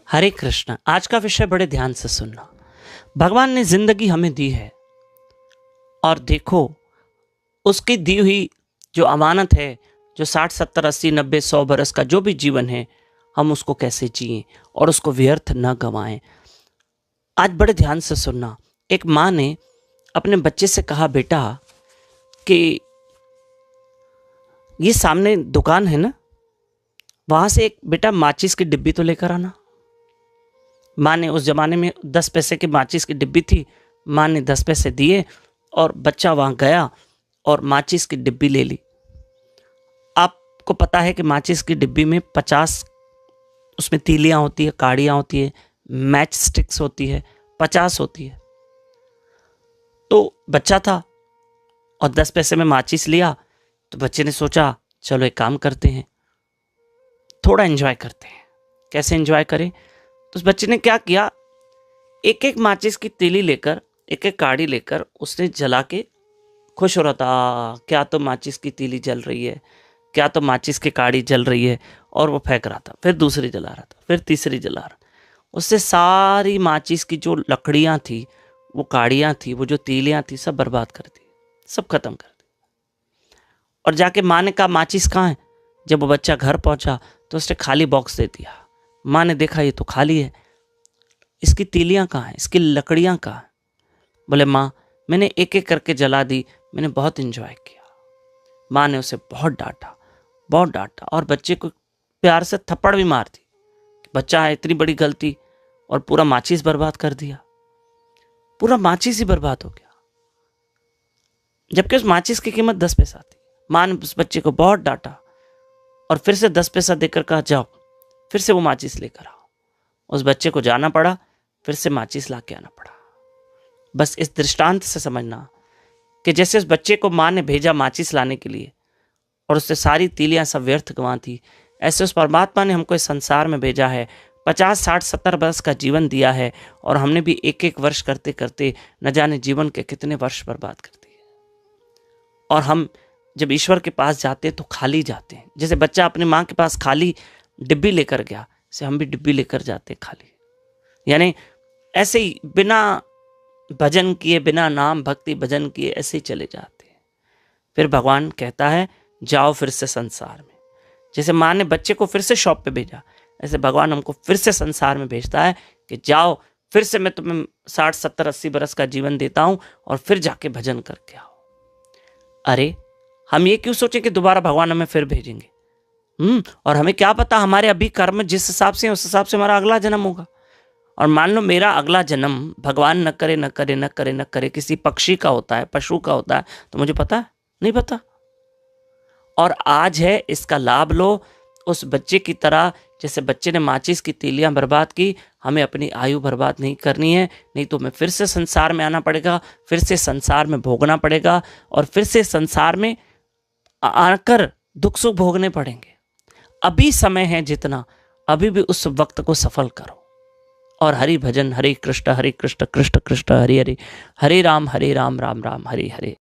हरे कृष्ण। आज का विषय बड़े ध्यान से सुनना। भगवान ने जिंदगी हमें दी है और देखो उसकी दी हुई जो अमानत है, जो 60 70 80 90 100 बरस का जो भी जीवन है, हम उसको कैसे जिएं और उसको व्यर्थ न गंवाएं। आज बड़े ध्यान से सुनना। एक माँ ने अपने बच्चे से कहा, बेटा कि ये सामने दुकान है ना, वहां से एक बेटा माचिस की डिब्बी तो लेकर आना। माँ ने, उस जमाने में 10 पैसे की माचिस की डिब्बी थी, माँ ने 10 पैसे दिए और बच्चा वहां गया और माचिस की डिब्बी ले ली। आपको पता है कि माचिस की डिब्बी में 50 उसमें तीलियां होती है, काड़ियां होती है, मैच स्टिक्स होती है, 50 होती है। तो बच्चा था और 10 पैसे में माचिस लिया, तो बच्चे ने सोचा चलो एक काम करते हैं, थोड़ा एंजॉय करते हैं। कैसे एंजॉय करें? तो उस बच्चे ने क्या किया, एक एक माचिस की तीली लेकर, एक एक काड़ी लेकर उसने जला के खुश हो रहा था। क्या तो माचिस की तीली जल रही है, क्या तो माचिस की काड़ी जल रही है, और वो फेंक रहा था। फिर दूसरी जला रहा था, फिर तीसरी जला रहा। उससे सारी माचिस की जो लकड़ियां थी, वो काड़ियां थी, वो जो तीलियां थी, सब बर्बाद कर दी, सब खत्म कर दी। और जाके माँ ने कहा माचिस कहाँ है? जब वो बच्चा घर पहुंचा तो उसने खाली बॉक्स दे दिया। माँ ने देखा ये तो खाली है, इसकी तीलियां कहाँ हैं, इसकी लकड़ियां कहाँ हैं? बोले माँ मैंने एक एक करके जला दी, मैंने बहुत एंजॉय किया। माँ ने उसे बहुत डांटा, बहुत डांटा, और बच्चे को प्यार से थप्पड़ भी मार दी। बच्चा है, इतनी बड़ी गलती, और पूरा माचिस बर्बाद कर दिया। पूरा माचिस ही बर्बाद हो गया, जबकि उस माचिस की कीमत 10 पैसा थी। माँ ने उस बच्चे को बहुत डांटा और फिर से 10 पैसा देकर कहा जाओ फिर से वो माचिस लेकर आओ। उस बच्चे को जाना पड़ा, फिर से माचिस ला के आना पड़ा। बस इस दृष्टांत से समझना कि जैसे उस बच्चे को माँ ने भेजा माचिस लाने के लिए और उससे सारी तीलियां सब व्यर्थ गंवा थी, ऐसे उस परमात्मा ने हमको इस संसार में भेजा है, 50 60 70 वर्ष का जीवन दिया है, और हमने भी एक एक वर्ष करते करते न जाने जीवन के कितने वर्ष बर्बाद कर दिए। और हम जब ईश्वर के पास जाते हैं तो खाली जाते हैं। जैसे बच्चा अपनी माँ के पास खाली डिब्बी लेकर गया, से हम भी डिब्बी लेकर जाते हैं खाली। यानी ऐसे ही बिना भजन किए, बिना नाम भक्ति भजन किए ऐसे ही चले जाते हैं। फिर भगवान कहता है जाओ फिर से संसार में। जैसे माँ ने बच्चे को फिर से शॉप पे भेजा, ऐसे भगवान हमको फिर से संसार में भेजता है कि जाओ फिर से, मैं तुम्हें 60 70 80 बरस का जीवन देता हूं और फिर जाके भजन करके आओ। अरे हम ये क्यों सोचें कि दोबारा भगवान हमें फिर भेजेंगे? और हमें क्या पता हमारे अभी कर्म जिस हिसाब से उस हिसाब से हमारा अगला जन्म होगा। और मान लो मेरा अगला जन्म भगवान न करे न करे न करे न करे किसी पक्षी का होता है, पशु का होता है, तो मुझे पता है? नहीं पता। और आज है, इसका लाभ लो। उस बच्चे की तरह, जैसे बच्चे ने माचिस की तीलियां बर्बाद की, हमें अपनी आयु बर्बाद नहीं करनी है। नहीं तो हमें फिर से संसार में आना पड़ेगा, फिर से संसार में भोगना पड़ेगा, और फिर से संसार में आकर दुख सुख भोगने पड़ेंगे। अभी समय है जितना, अभी भी उस वक्त को सफल करो। और हरि भजन, हरे कृष्ण कृष्ण कृष्ण हरे हरे, हरे राम राम राम हरे हरे।